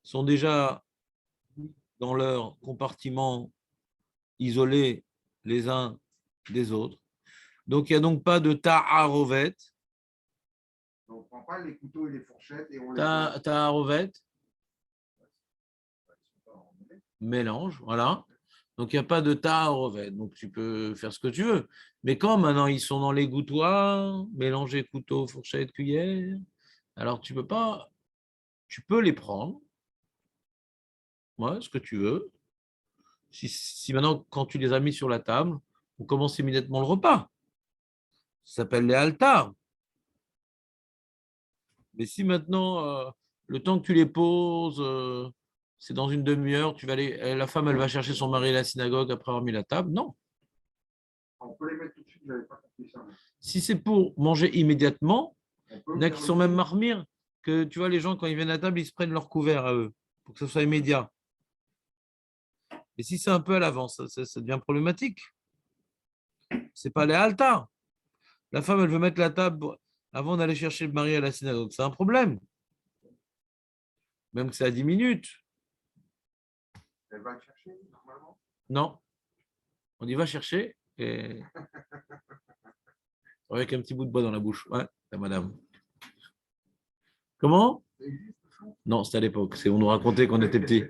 sont déjà dans leur compartiment isolés les uns des autres. Donc, il n'y a donc pas de ta'arovet. On ne prend pas les couteaux et les fourchettes et on les Ta'arovet, mélange, voilà. Donc, il n'y a pas de ta'arovet. Donc, tu peux faire ce que tu veux. Mais quand maintenant ils sont dans les gouttoirs, mélanger couteau, fourchette, cuillère, alors tu peux pas, tu peux les prendre, ouais, ce que tu veux. Si maintenant, quand tu les as mis sur la table, on commence immédiatement le repas. Ça s'appelle les haltars. Mais si maintenant, le temps que tu les poses, c'est dans une demi-heure, tu vas aller, la femme, elle va chercher son mari à la synagogue après avoir mis la table. Non. On peut les mettre tout de suite, je n'avais pas compris ça. Si c'est pour manger immédiatement, On peut il y en a qui sont même marmires que tu vois, les gens, quand ils viennent à table, ils se prennent leur couvert à eux pour que ce soit immédiat. Et si c'est un peu à l'avance, ça devient problématique. C'est pas les haltas. La femme, elle veut mettre la table avant d'aller chercher le mari à la synagogue. C'est un problème. Même que c'est à 10 minutes. Elle va le chercher, normalement. Non. On y va chercher et avec un petit bout de bois dans la bouche. Ouais, la madame. Comment? Non, c'était à l'époque. C'est on nous racontait qu'on était petits.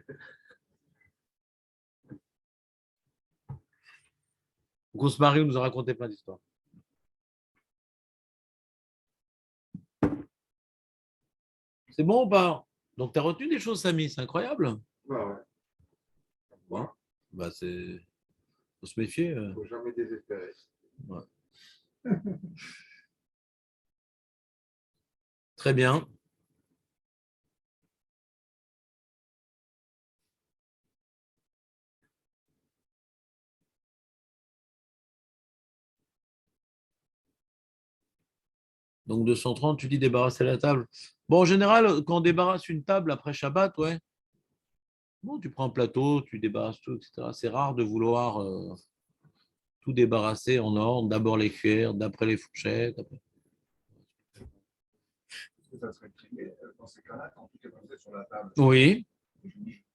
On se marie, on nous a raconté plein d'histoires. C'est bon ou pas? Donc, tu as retenu des choses, Samy, c'est incroyable. Ouais. Bon, bah c'est. Faut se méfier. Il ne faut jamais désespérer. Ouais. Très bien. Donc 230, tu dis débarrasser la table. Bon, en général, quand on débarrasse une table après Shabbat, ouais. Bon, tu prends un plateau, tu débarrasses tout, etc. C'est rare de vouloir tout débarrasser en ordre. D'abord les cuillères, d'après les fourchettes. Après. Est-ce que ça serait privé dans ces cas-là, quand tout est posé sur la table? Oui. Je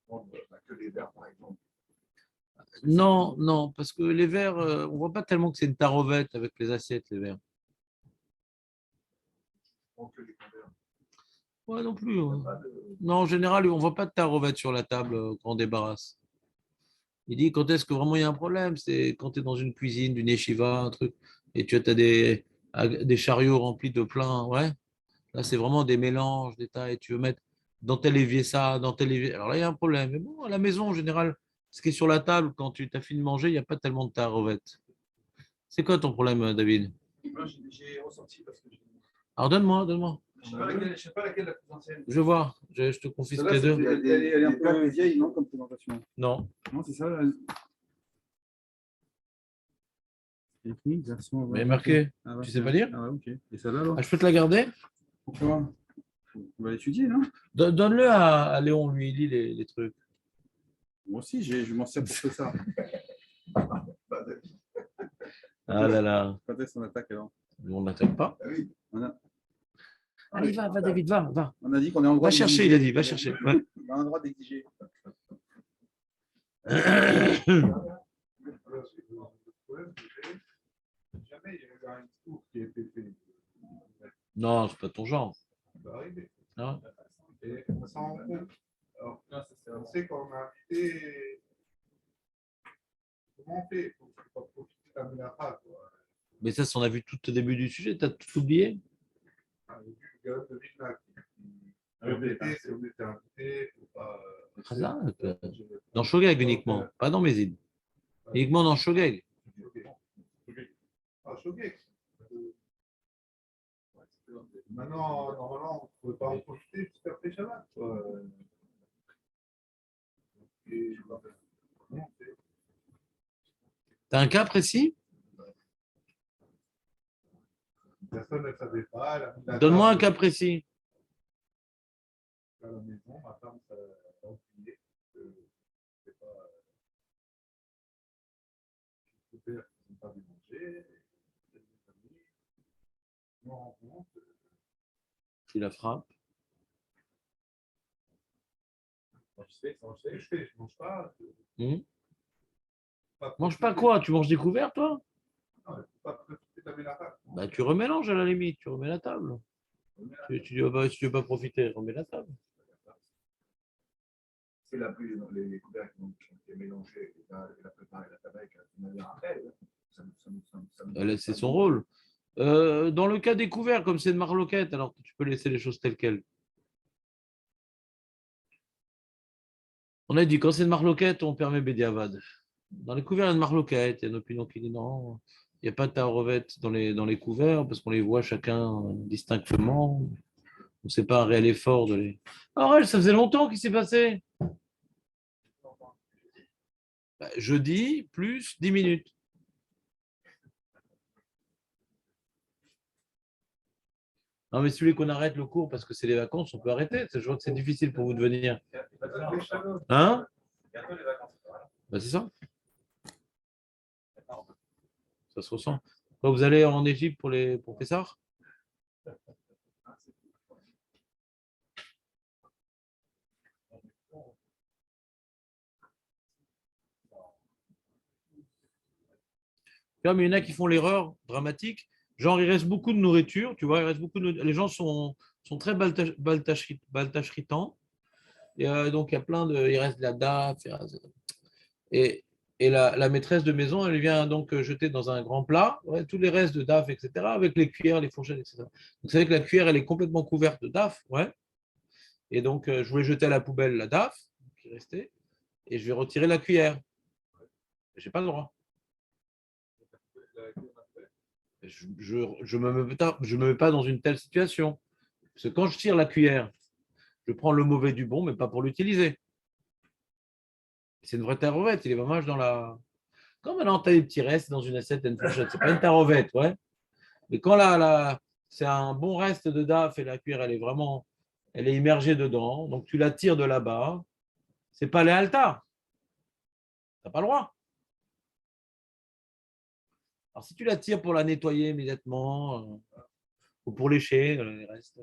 prends que les verres, par exemple. Non, non, parce que les verres, on voit pas tellement que c'est une tarovette avec les assiettes, les verres. Je prends que les verres. Ouais, non plus. Ouais. Non, en général, on voit pas de tarovette sur la table quand on débarrasse. Il dit quand est-ce que vraiment il y a un problème? C'est quand tu es dans une cuisine, d'une yeshiva, un truc, et tu as des chariots remplis de plein. Ouais. Là, c'est vraiment des mélanges, des tas, et tu veux mettre dans tel évier ça, dans tel évier. Alors là, il y a un problème. Mais bon, à la maison, en général, ce qui est sur la table, quand tu as fini de manger, il n'y a pas tellement de tarovettes. C'est quoi ton problème, David? Moi, j'ai ressenti parce que Alors donne-moi. je ne sais pas laquelle la plus ancienne. Je vois, je te confisque les deux. Elle est un peu vieille, non, comme présentation? Non. Non, c'est ça. Mais marqué, ah ouais, tu sais pas lire? Ah ouais, ok. Et celle-là, alors? Ah, je peux te la garder? Pourquoi? On va l'étudier, non? Donne-le à Léon, lui, il lit les trucs. Moi aussi, je m'en sers pour que ça. Ah là là, Quand est-ce qu'on attaque alors? on n'attaque pas. Ah oui. Allez, va, David, va. On a dit qu'on est en droit Va chercher, il a dit, va chercher. Ouais. On a un droit d'exiger. Jamais il y a eu un discours qui a été fait. Non, c'est pas ton genre. Ça peut arriver. Non. Et on s'en rend compte. Alors, on sait qu'on a invité. Comment on fait? Il faut pas profiter de la mélacha, quoi. Mais ça, on a vu tout au début du sujet, t'as tout oublié? On a vu le gars de Vilna qui si on était invité, faut pas. Dans Shogeg uniquement, pas dans Mézid. Uniquement dans Shogeg. Ah, Shogeg. Maintenant, normalement, on ne peut pas en profiter jusqu'à après Shabbat. T'as un cas précis? Personne ne savait pas. Donne-moi un cas précis. À la maison, ma femme a oublié que c'est pas. Les pères qui ne sont pas mangés. Je me rends compte. Tu la frappes. Je mange pas. Mange pas quoi? Tu manges des couverts, toi? Non, mais faut pas profiter de la ménage. Bah, tu remélanges à la limite, tu remets la table. Tu ne veux pas profiter, remets la table. C'est la plus les couverts qui ont été mélangés et la préparé la table avec une manière après. C'est son rôle. Dans le cas des couverts, comme c'est de marloquette, alors tu peux laisser les choses telles quelles. On a dit, quand c'est de marloquette, on permet Bédiavad. Dans les couverts, il y a une marloquette. Il y a une opinion qui dit non, il n'y a pas de tarovet dans les couverts parce qu'on les voit chacun distinctement. C'est pas un réel effort de les. Ah, ça faisait longtemps qu'il s'est passé. Bah, jeudi plus 10 minutes. Non, mais si vous voulez qu'on arrête le cours parce que c'est les vacances, on peut arrêter. Je vois que c'est difficile pour vous de venir. Hein? Bah, c'est ça. Ça se ressent. Quand vous allez en Égypte pour Pessah? Mais il y en a qui font l'erreur dramatique. Genre, il reste beaucoup de nourriture, tu vois, il reste beaucoup les gens sont très baltachritants. Et donc, il y a plein de. Il reste de la daf. Et, et la maîtresse de maison, elle vient donc jeter dans un grand plat ouais, tous les restes de daf, etc., avec les cuillères, les fourchettes, etc. Donc, vous savez que la cuillère, elle est complètement couverte de daf, ouais. Et donc, je voulais jeter à la poubelle la daf qui restait, et je vais retirer la cuillère. Je n'ai pas le droit. Je me mets pas dans une telle situation. Parce que quand je tire la cuillère, je prends le mauvais du bon, mais pas pour l'utiliser. C'est une vraie tarovette. Il est vraiment dans la. Quand maintenant tu as des petits restes dans une assiette, une fourchette, c'est pas une tarovette, ouais. Mais quand c'est un bon reste de daf et la cuillère, elle est immergée dedans, donc tu la tires de là-bas, c'est pas les haltas. Tu n'as pas le droit. Alors si tu la tires pour la nettoyer immédiatement, ou pour lécher les restes.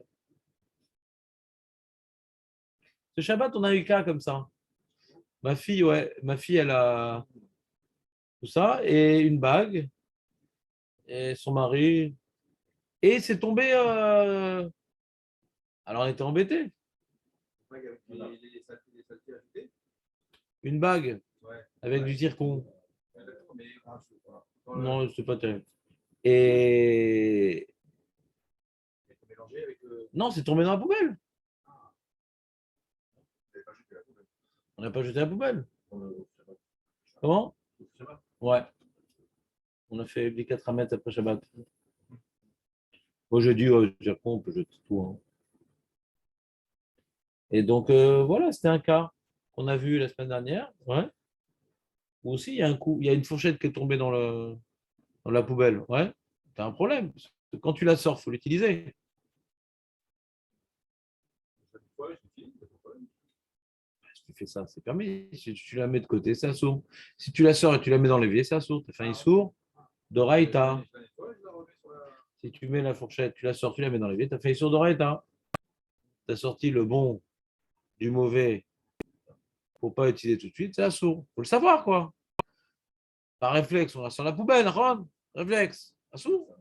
Ce Shabbat, on a eu cas comme ça. Ma fille, elle a tout ça, et une bague, et son mari. Et c'est tombé. Alors, on était embêtés. Une bague avec du zircon. Non, c'est pas terrible. Et. Non, c'est tombé dans la poubelle. On n'a pas jeté à la poubelle. Comment? Ouais. On a fait les 4 à mètres après Shabbat. Moi, j'ai dit, au Japon, on peut jeter tout. Hein. Et donc, voilà, c'était un cas qu'on a vu la semaine dernière. Ouais. Où aussi, il y a une fourchette qui est tombée dans la poubelle. Ouais. C'est un problème. Parce que quand tu la sors, il faut l'utiliser. Si tu fais ça, c'est permis. Si tu la mets de côté, ça s'ouvre. Si tu la sors et tu la mets dans l'évier, ça s'ouvre. Tu fait un issour d'oraïta. Si tu mets la fourchette, tu la sors, tu la mets dans l'évier, tu as fait issour d'oraïta. Tu as sorti le bon du mauvais pour pas utiliser tout de suite, c'est sourd. Il faut le savoir, quoi. Par réflexe, on va sur la poubelle, Ron. Réflexe. Assourd.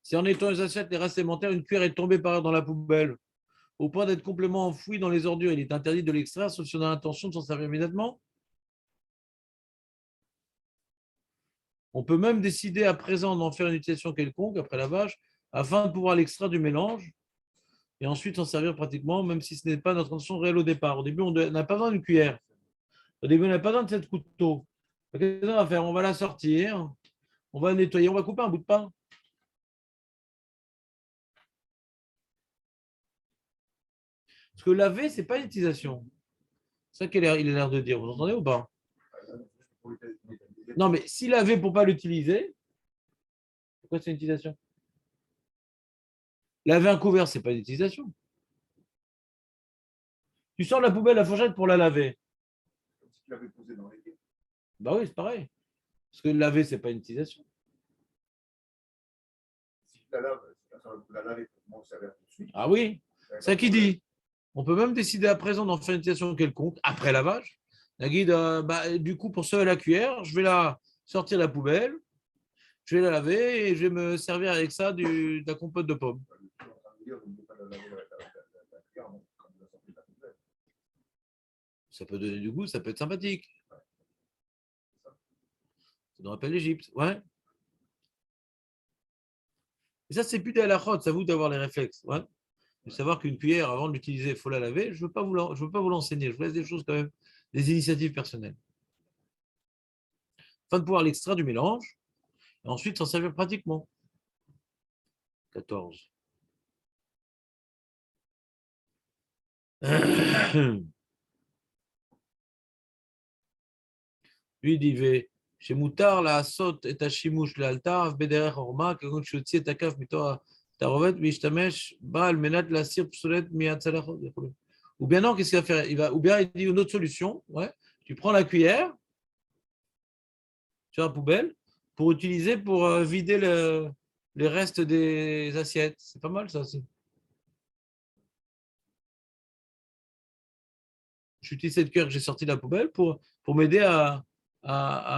Si en nettoyant les assiettes, les restes alimentaires, une cuillère est tombée par erreur dans la poubelle, au point d'être complètement enfouie dans les ordures, il est interdit de l'extraire, sauf si on a l'intention de s'en servir immédiatement. On peut même décider à présent d'en faire une utilisation quelconque après lavage, afin de pouvoir l'extraire du mélange et ensuite s'en servir pratiquement, même si ce n'est pas notre intention réelle au départ. Au début, on n'a pas besoin d'une cuillère. Au début, on n'a pas besoin de cette couteau. Qu'est-ce qu'on va faire? On va la sortir, on va nettoyer, on va couper un bout de pain. Parce que laver, ce n'est pas une utilisation. C'est ça qu'il a l'air de dire. Vous entendez ou pas? Non, mais si laver pour ne pas l'utiliser, pourquoi c'est une utilisation? Laver un couvert, ce n'est pas une utilisation. Tu sors de la poubelle la fourchette pour la laver. Bah oui, c'est pareil. Parce que laver, ce n'est pas une utilisation. la lave, ça va la laver, comment ça tout de suite. Ah oui, c'est ça qui dit. On peut même décider à présent d'en faire une utilisation quelconque après lavage. La guide, du coup, pour sauver la cuillère, je vais la sortir de la poubelle, je vais la laver et je vais me servir avec ça de la compote de pommes. Ça peut donner du goût, ça peut être sympathique. Ça nous rappelle l'Égypte, ouais. Et ça, c'est plus des halakhot, c'est à vous d'avoir les réflexes. Ouais. De savoir qu'une cuillère, avant de l'utiliser, il faut la laver. Je ne veux pas vous l'enseigner. Je vous laisse des choses quand même, des initiatives personnelles. Afin de pouvoir l'extraire du mélange et ensuite s'en servir pratiquement. 14. Lui, il dit chez Moutar, la saute est à Shimouch, l'altar, Bederer Orma, Kagon Shutsi et Takaf, Mito, Tarovet, Mishtamesh, Baal, Menat, la Sir, Psolet, Miatzalachot. Ou bien non, qu'est-ce qu'il va faire? Ou bien il dit une autre solution, ouais. Tu prends la cuillère sur la poubelle pour utiliser pour vider les restes des assiettes. C'est pas mal ça aussi. J'utilise cette cuillère que j'ai sortie de la poubelle pour m'aider à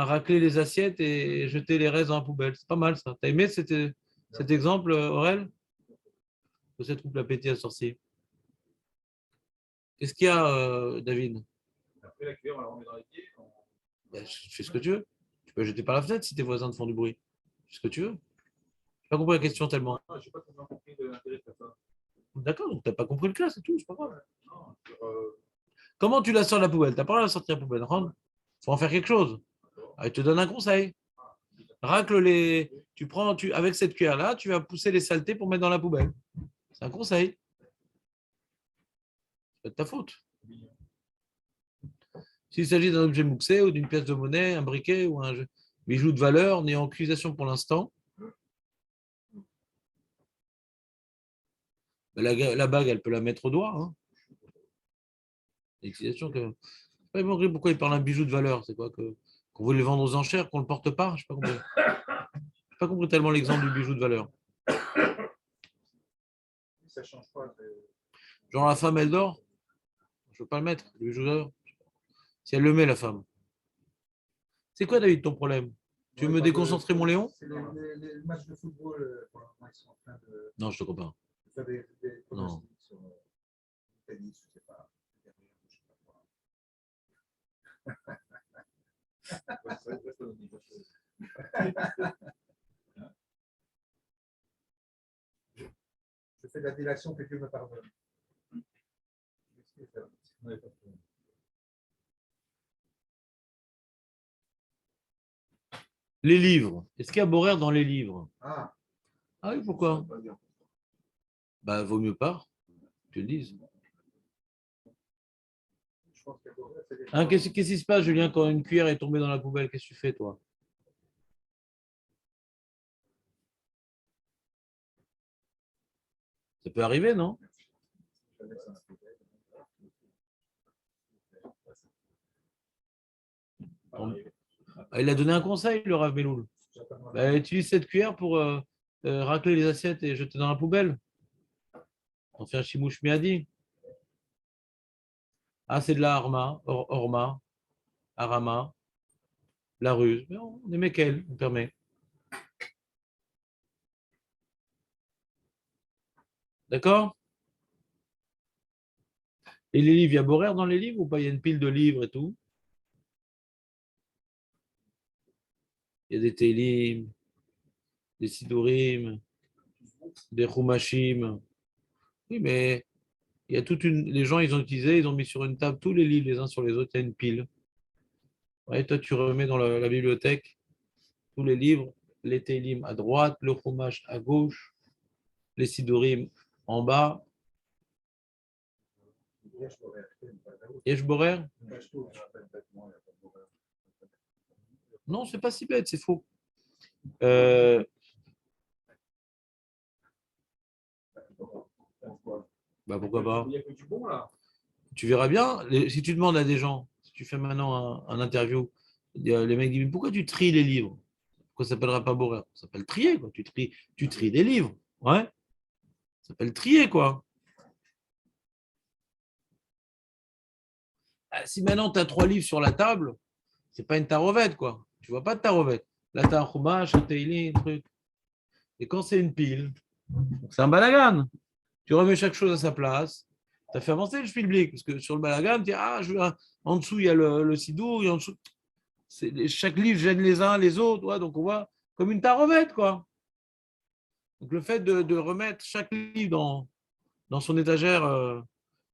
racler les assiettes et jeter les restes dans la poubelle. C'est pas mal ça. T'as aimé cet exemple, Aurel? Peut-être coupe l'appétit à sorcier. Qu'est-ce qu'il y a, David? Après la cuillère, on la remet dans les pieds. Ben, tu fais ce que tu veux. Tu peux jeter par la fenêtre si tes voisins te font du bruit. Tu fais ce que tu veux. Je n'ai pas compris la question tellement. Je n'ai pas tellement compris de l'intérêt de ça. D'accord, donc tu n'as pas compris le cas, c'est tout, c'est pas grave. Non, Comment tu la sors de la poubelle? Tu n'as pas le droit de la sortir de la poubelle. Il faut en faire quelque chose. Il te donne un conseil. Racle les. Avec cette cuillère-là, tu vas pousser les saletés pour mettre dans la poubelle. C'est un conseil. C'est pas de ta faute. S'il s'agit d'un objet mouxé ou d'une pièce de monnaie, un briquet ou un bijou de valeur, n'est en utilisation pour l'instant, la bague, elle peut la mettre au doigt. Hein. L'utilisation que. Je n'ai pas compris pourquoi il parle d'un bijou de valeur. C'est quoi qu'on veut les vendre aux enchères, qu'on ne le porte pas? Je n'ai pas compris. Je n'ai pas compris tellement l'exemple du bijou de valeur. Ça ne change pas. Genre la femme, elle dort. Je ne veux pas le mettre, le bijou de valeur. Si elle le met, la femme. C'est quoi, David, ton problème? Tu veux me déconcentrer, mon Léon? C'est les matchs de football, pour l'instant, ils sont en train de. Non, je te comprends. Faire des Non. sur tennis, je ne sais pas. Je fais de la délation, que Dieu me pardonne. Les livres. Est-ce qu'il y a Borer dans les livres? Ah oui, pourquoi? Bah, vaut mieux pas. Que tu le dises. Hein, qu'est-ce qui se passe, Julien, quand une cuillère est tombée dans la poubelle? Qu'est-ce que tu fais, toi? Ça peut arriver, non? Il a donné un conseil, le Rav Meloul. Bah, utilise cette cuillère pour racler les assiettes et jeter dans la poubelle. On fait un chimouche miadi. Ah, c'est de la orma, arama, la ruse. Mais on est Mekel, on permet. D'accord? Et les livres, il y a Borer dans les livres ou pas? Il y a une pile de livres et tout. Il y a des télim, des sidurim, des chumashim. Oui, mais il y a les gens, ils ont utilisé, ils ont mis sur une table tous les livres les uns sur les autres, il y a une pile. Ouais, toi, tu remets dans la bibliothèque tous les livres, les télim à droite, le chumash à gauche, les sidurim en bas. Yesh Borer? Non, c'est pas si bête, c'est faux. Bah pourquoi pas? Tu verras bien. Si tu demandes à des gens, si tu fais maintenant un interview, les mecs disent pourquoi tu tries les livres? Pourquoi ça s'appellera pas Borer? Ça s'appelle trier, quoi. Tu tries des livres. Ouais, ça s'appelle trier, quoi. Ah, si maintenant tu as 3 livres sur la table, c'est pas une tarovette, quoi. Tu vois pas de tarovette. Là, tu as un chumash, un teilim, un truc. Et quand c'est une pile, c'est un balagan. Tu remets chaque chose à sa place. Tu as fait avancer le schmilblick. Parce que sur le balagan, tu dis, ah, en dessous, il y a le sidour, et en dessous, chaque livre gêne les uns les autres. Ouais, donc on voit comme une tarovette, quoi. Donc le fait de remettre chaque livre dans son étagère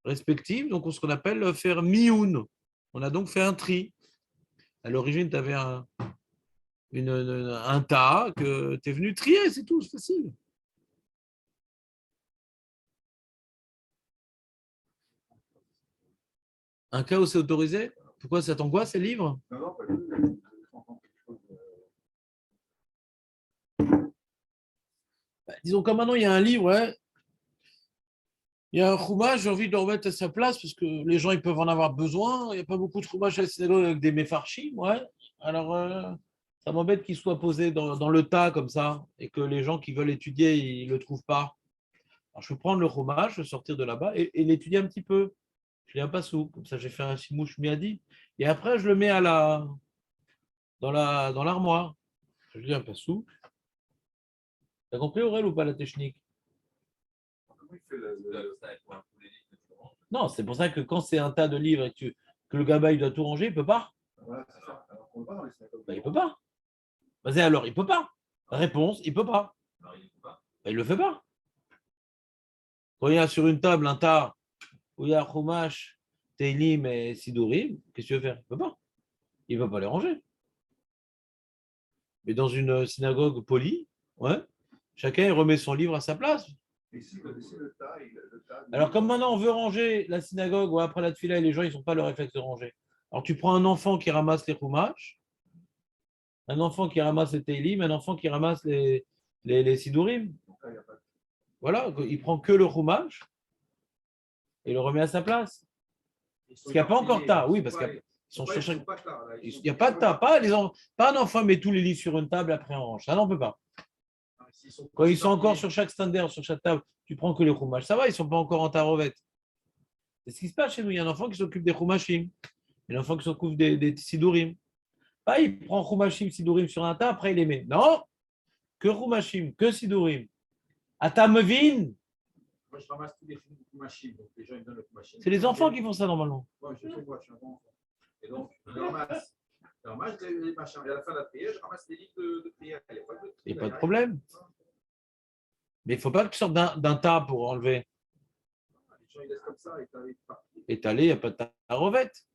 respective, donc on ce qu'on appelle faire mioun. On a donc fait un tri. À l'origine, tu avais un tas que tu es venu trier, c'est tout, c'est facile. Un cas où c'est autorisé. Pourquoi ça t'angoisse, ces livres? Non, non, pas du tout. Je comprends quelque chose. Bah, disons, comme maintenant, il y a un livre, ouais, il y a un chumash, j'ai envie de le remettre à sa place parce que les gens ils peuvent en avoir besoin. Il n'y a pas beaucoup de chumash à la synagogue avec des mefarchim, ouais. Alors, ça m'embête qu'il soit posé dans le tas comme ça et que les gens qui veulent étudier, ils ne le trouvent pas. Alors, je peux prendre le chumash, le sortir de là-bas et l'étudier un petit peu. Je l'ai un pas sous, comme ça j'ai fait un simouche miadi. Et après, je le mets dans l'armoire. Je lis un pas sous. T'as compris, Aurel, ou pas la technique? Comment il fait Non, c'est pour ça que quand c'est un tas de livres et que le gabaye doit tout ranger, il ne peut pas. Voilà, c'est ça. Alors qu'on le voit dans les synagogues. Ben, il ne peut pas. Vas-y, alors, il ne peut pas. Réponse, il ne peut pas. Ben, il ne le fait pas. Quand il y a sur une table un tas où il y a Chumash, Teilim et Sidurim, qu'est-ce que tu veux faire? Il ne peut pas. Il ne va pas les ranger. Mais dans une synagogue polie, ouais, chacun remet son livre à sa place. Et si le tas, le tas Alors, comme maintenant on veut ranger la synagogue ou après la tefila et les gens, ils n'ont pas le réflexe de ranger. Alors, tu prends un enfant qui ramasse les Chumash, un enfant qui ramasse les Teilim, un enfant qui ramasse les Sidurim. donc là, il n'y a pas de. Voilà, il prend que le Chumash et le remet à sa place. Parce qu'il n'y a pas encore tas. Oui, parce qu'ils sont sur chaque. Il n'y a pas de tas. Pas un enfant met tous les livres sur une table après en range. Ça, n'en peut pas. Quand ils sont encore sur chaque stander, sur chaque table, tu prends que les Chumash. Ça va, ils ne sont pas encore en tarovette. C'est ce qui se passe chez nous. Il y a un enfant qui s'occupe des Chumashim. Il y a un enfant qui s'occupe des Sidurim. Pas, il prend Chumashim, Sidurim sur un tas, après il les met. Non, que Chumashim, que Sidurim. Atamevin, Moi, je ramasse tous les machines. Donc, les gens, ils me donnent le machine. c'est les enfants qui font ça normalement. Moi, je sais, moi, je suis un bon enfant. Et donc, je ramasse. Je ramasse les machins. Et à la fin de la prière, je ramasse les livres de prière. Il n'y a pas de problème. Mais il ne faut pas que tu sortes d'un tas pour enlever. Les gens, ils laissent comme ça et t'arrives pas. Étalé, il n'y a pas de tarovette.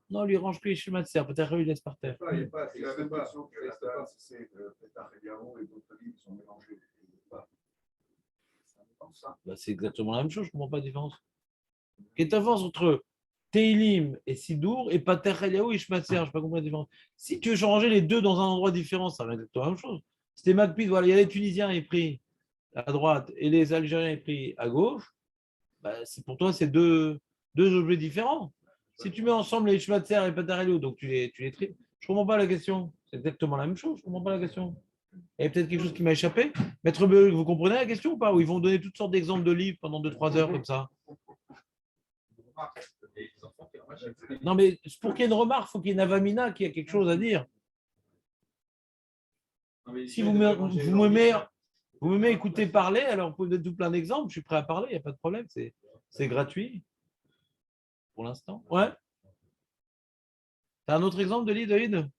Non, lui range plus les chemins de serre. Peut-être il laisse par terre. Il n'y a pas, c'est la même question que la si c'est Pétard et Garon et d'autres livres qui sont mélangés. Bah, c'est exactement la même chose, je ne comprends pas la différence. Quelle est la différence entre Teilim et Sidour et Pater Eliaou et Shmatser? Je n'ai pas compris la différence. Si tu veux changer les deux dans un endroit différent, ça va être exactement la même chose. C'était Macpid, voilà, il y a les Tunisiens est pris à droite et les Algériens est pris à gauche. Bah, pour toi, c'est deux objets différents. Si tu mets ensemble les Shmatser et Pater Eliaou, donc tu les tripes, je ne comprends pas la question. C'est exactement la même chose, je ne comprends pas la question. Il y a peut-être quelque chose qui m'a échappé. Maître Beul, vous comprenez la question ou pas? Où ils vont donner toutes sortes d'exemples de livres pendant 2-3 heures comme ça. Non, mais pour qu'il y ait une remarque, il faut qu'il y ait une avamina qui a quelque chose à dire. Si vous me mettez écouter parler, alors vous pouvez donner tout plein d'exemples, je suis prêt à parler, il n'y a pas de problème, c'est gratuit pour l'instant. Ouais. T'as un autre exemple de livre, David?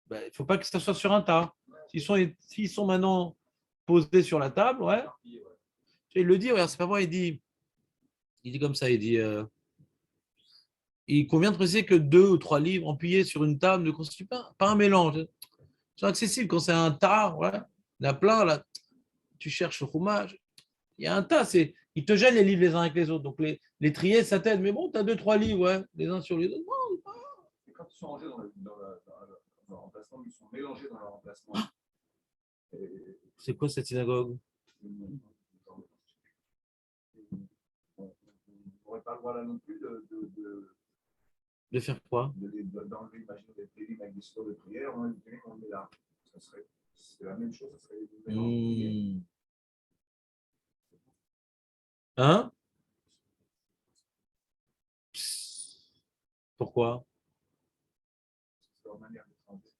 Ben, il ne faut pas que ça soit sur un tas. S'ils sont maintenant posés sur la table, ouais. Il le dit, regarde, c'est pas moi, il dit comme ça, il convient de préciser que 2 ou 3 livres empilés sur une table ne constituent pas un mélange. C'est accessible quand c'est un tas, ouais. Il y en a plein, là, tu cherches le fromage. Il y a un tas, ils te gênent les livres les uns avec les autres. Donc les trier, ça t'aide. Mais bon, tu as 2-3 livres, ouais, les uns sur les autres. Bon, Et quand ils sont rangés dans le remplacement, ils sont mélangés dans le remplacement. c'est quoi cette synagogue? On n'aurait pas le droit là non plus de De faire quoi? D'enlever, imaginez, des livres avec des histoires de prière, on met là. C'est la même chose, ça serait des mélanges. Hein? Pourquoi? C'est leur manière de tremper.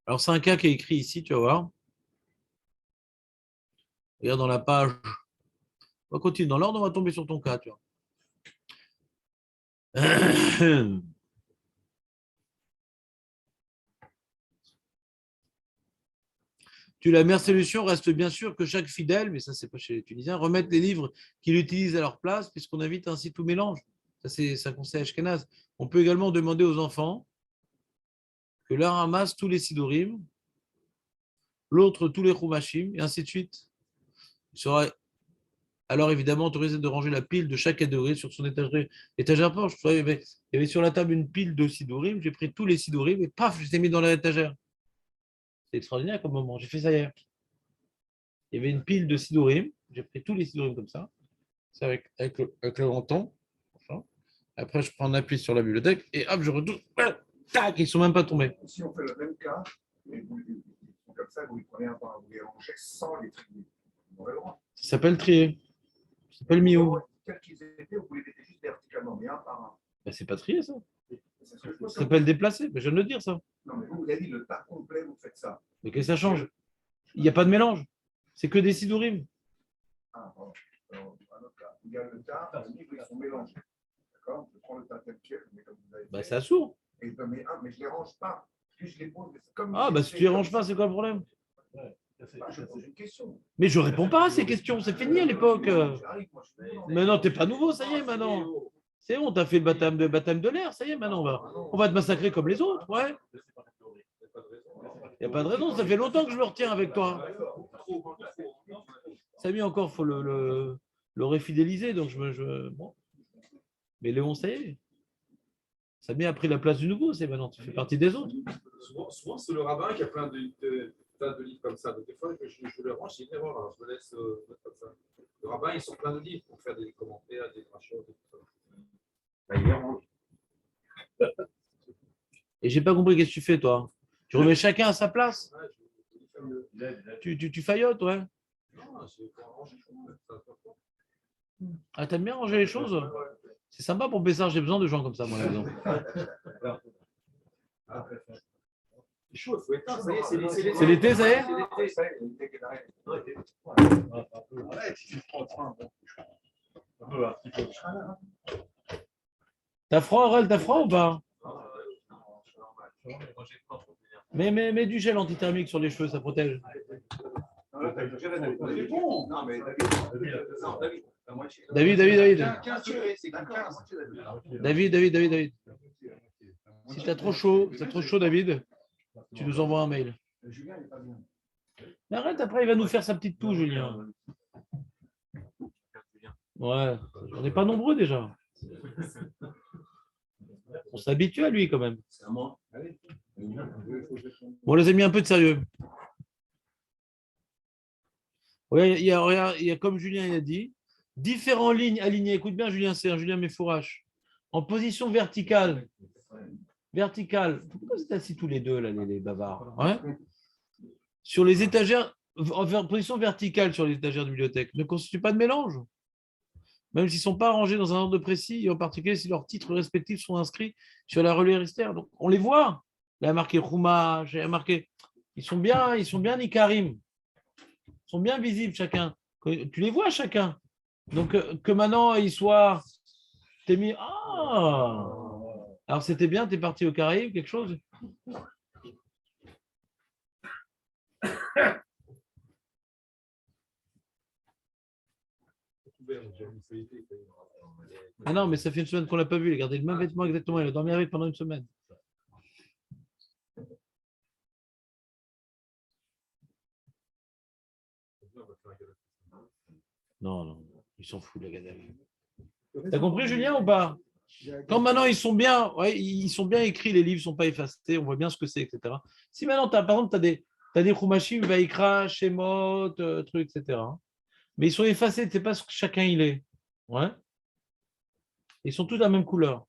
Alors, c'est un cas qui est écrit ici, tu vas voir. Regarde dans la page. On va continuer dans l'ordre, on va tomber sur ton cas, tu vois. La meilleure solution reste bien sûr que chaque fidèle, mais ça, c'est pas chez les Tunisiens, remette les livres qu'il utilise à leur place, puisqu'on évite ainsi tout mélange. Ça, c'est un conseil ashkénaze. On peut également demander aux enfants que l'un ramasse tous les sidorim, l'autre tous les chumashim, et ainsi de suite. Il sera alors évidemment autorisé de ranger la pile de chaque adoré sur son étagère poche. Il y avait sur la table une pile de sidorim, j'ai pris tous les sidorim et paf, je les ai mis dans l'étagère. C'est extraordinaire comme moment, j'ai fait ça hier. Il y avait une pile de sidorim, j'ai pris tous les sidorim comme ça. C'est avec le menton. Enfin. Après, je prends un appui sur la bibliothèque et hop, je retourne. Tac, ils ne sont même pas tombés. Si on fait le même cas, et vous, comme ça, vous les prenez un par un, vous les rangez sans les trier. Vous aurez le droit. Ça s'appelle trier. Ça s'appelle miou. Quels qu'ils étaient, vous les mettez juste verticalement, mais un par un. Ben, c'est pas trier, ça. Ça Ça s'appelle déplacer. Ben, je viens de le dire, ça. Non, mais vous avez dit le tas complet, vous faites ça. Mais qu'est-ce que ça change? Il n'y a pas de mélange. C'est que des sidorim. Ah, bon. Alors, un autre cas. Il y a le tas, les livres, ils sont mélangés. D'accord? Je prends le tas tel quel, mais comme vous avez fait. C'est assourd. Et je mets un, mais je ne les range pas. Puis je les pose. Comme Ah, si tu les ranges pas, c'est quoi le problème? Je pose une question. Mais je réponds pas à ces questions. C'est fini à l'époque. Mais non, t'es pas nouveau, ça y est, maintenant. C'est bon, t'as fait le baptême de l'air, ça y est, maintenant, on va te massacrer comme les autres, ouais. Il n'y a pas de raison, ça fait longtemps que je me retiens avec toi. Samy, encore, il faut le réfidéliser, donc bon. Mais Léon, ça y est. Samy a pris la place du nouveau, c'est maintenant, tu fais partie des autres. Souvent, c'est le rabbin qui a plein de livres comme ça. Donc, des fois, je le range, c'est une erreur. Alors, je me laisse mettre comme ça. Le rabbin, ils sont plein de livres pour faire des commentaires, des rachats, tout ça. Il les range. Et j'ai pas compris, qu'est-ce que tu fais, toi? Tu remets chacun à sa place? Tu faillotes, ouais. Non, c'est pour ranger. Ah, t'aimes bien ranger les choses? C'est sympa pour Bessard, j'ai besoin de gens comme ça, moi, là-dedans. C'est chaud, il faut éteindre. Ça y est, C'est l'été, ça y est? T'as froid, Aurel, t'as froid ou pas? Mais du gel antithermique sur les cheveux, ça protège. David. David. Si t'as trop chaud, David, tu nous envoies un mail. Mais arrête, après, il va nous faire sa petite toux, Julien. Ouais, on n'est pas nombreux déjà. On s'habitue à lui quand même. Bon, les amis, un peu de sérieux. Ouais, il y a, comme Julien il a dit, différentes lignes alignées. Écoute bien, Julien, c'est un Julien Méfourache. En position verticale. Pourquoi vous êtes assis tous les deux, là, les bavards, ouais. Sur les étagères, en position verticale sur les étagères de bibliothèque, ne constitue pas de mélange. Même s'ils ne sont pas rangés dans un ordre précis, et en particulier si leurs titres respectifs sont inscrits sur la relais Rister. Donc, on les voit. Là, il y a marqué Rouma, il y a marqué. Ils sont bien Ikarim. Ils sont bien visibles chacun. Tu les vois chacun. Donc, que maintenant, ils soient. T'es mis. Ah! Alors, c'était bien, tu es parti au Caraïbes, quelque chose? Ah non, mais ça fait une semaine qu'on ne l'a pas vu. Il a gardé le même vêtement exactement. Il a dormi avec pendant une semaine. Non, ils s'en foutent, la Gaddafi. T'as compris, Julien, ou pas? Quand maintenant ils sont bien écrits, les livres ne sont pas effacés, on voit bien ce que c'est, etc. Si maintenant, par exemple, tu as des Chumashim, Vaikra, Shemot, trucs, etc. Mais ils sont effacés, tu ne sais pas ce que chacun il est. Ouais. Ils sont tous de la même couleur.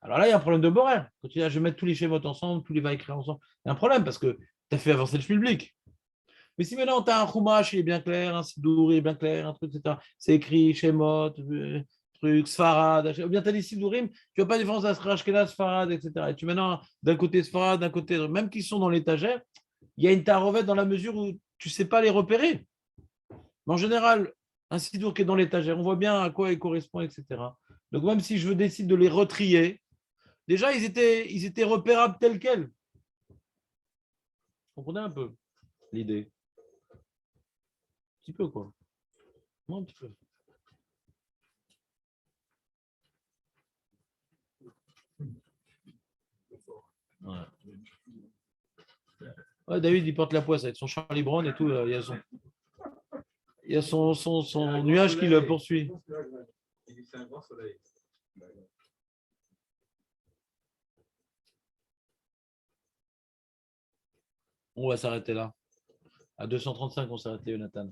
Alors là, il y a un problème de Borel. Quand tu dis, ah, je vais mettre tous les schémas ensemble, tous les va écrire ensemble, il y a un problème parce que tu as fait avancer le public. Mais si maintenant tu as un Chumash, il est bien clair, un Sidour, il est bien clair, un truc, etc. C'est écrit, Shemot, truc, Sfarad, ou bien tu as des Sidourim, tu vas pas différence entre Ashkenaz, Sfarad, etc. Et tu maintenant, d'un côté Sfarad, d'un côté, même qu'ils sont dans l'étagère, il y a une tarovette dans la mesure où tu ne sais pas les repérer. Mais en général, un Sidour qui est dans l'étagère, on voit bien à quoi il correspond, etc. Donc même si je décide de les retrier, déjà ils étaient repérables tels quels. Vous comprenez un peu l'idée? Un petit peu, quoi. Un petit peu. Ouais. Ouais, David, il porte la poisse avec son Charlie Brown et tout. Il y a son nuage qui le poursuit. C'est un grand soleil. On va s'arrêter là. À 235, on s'est arrêté, Jonathan.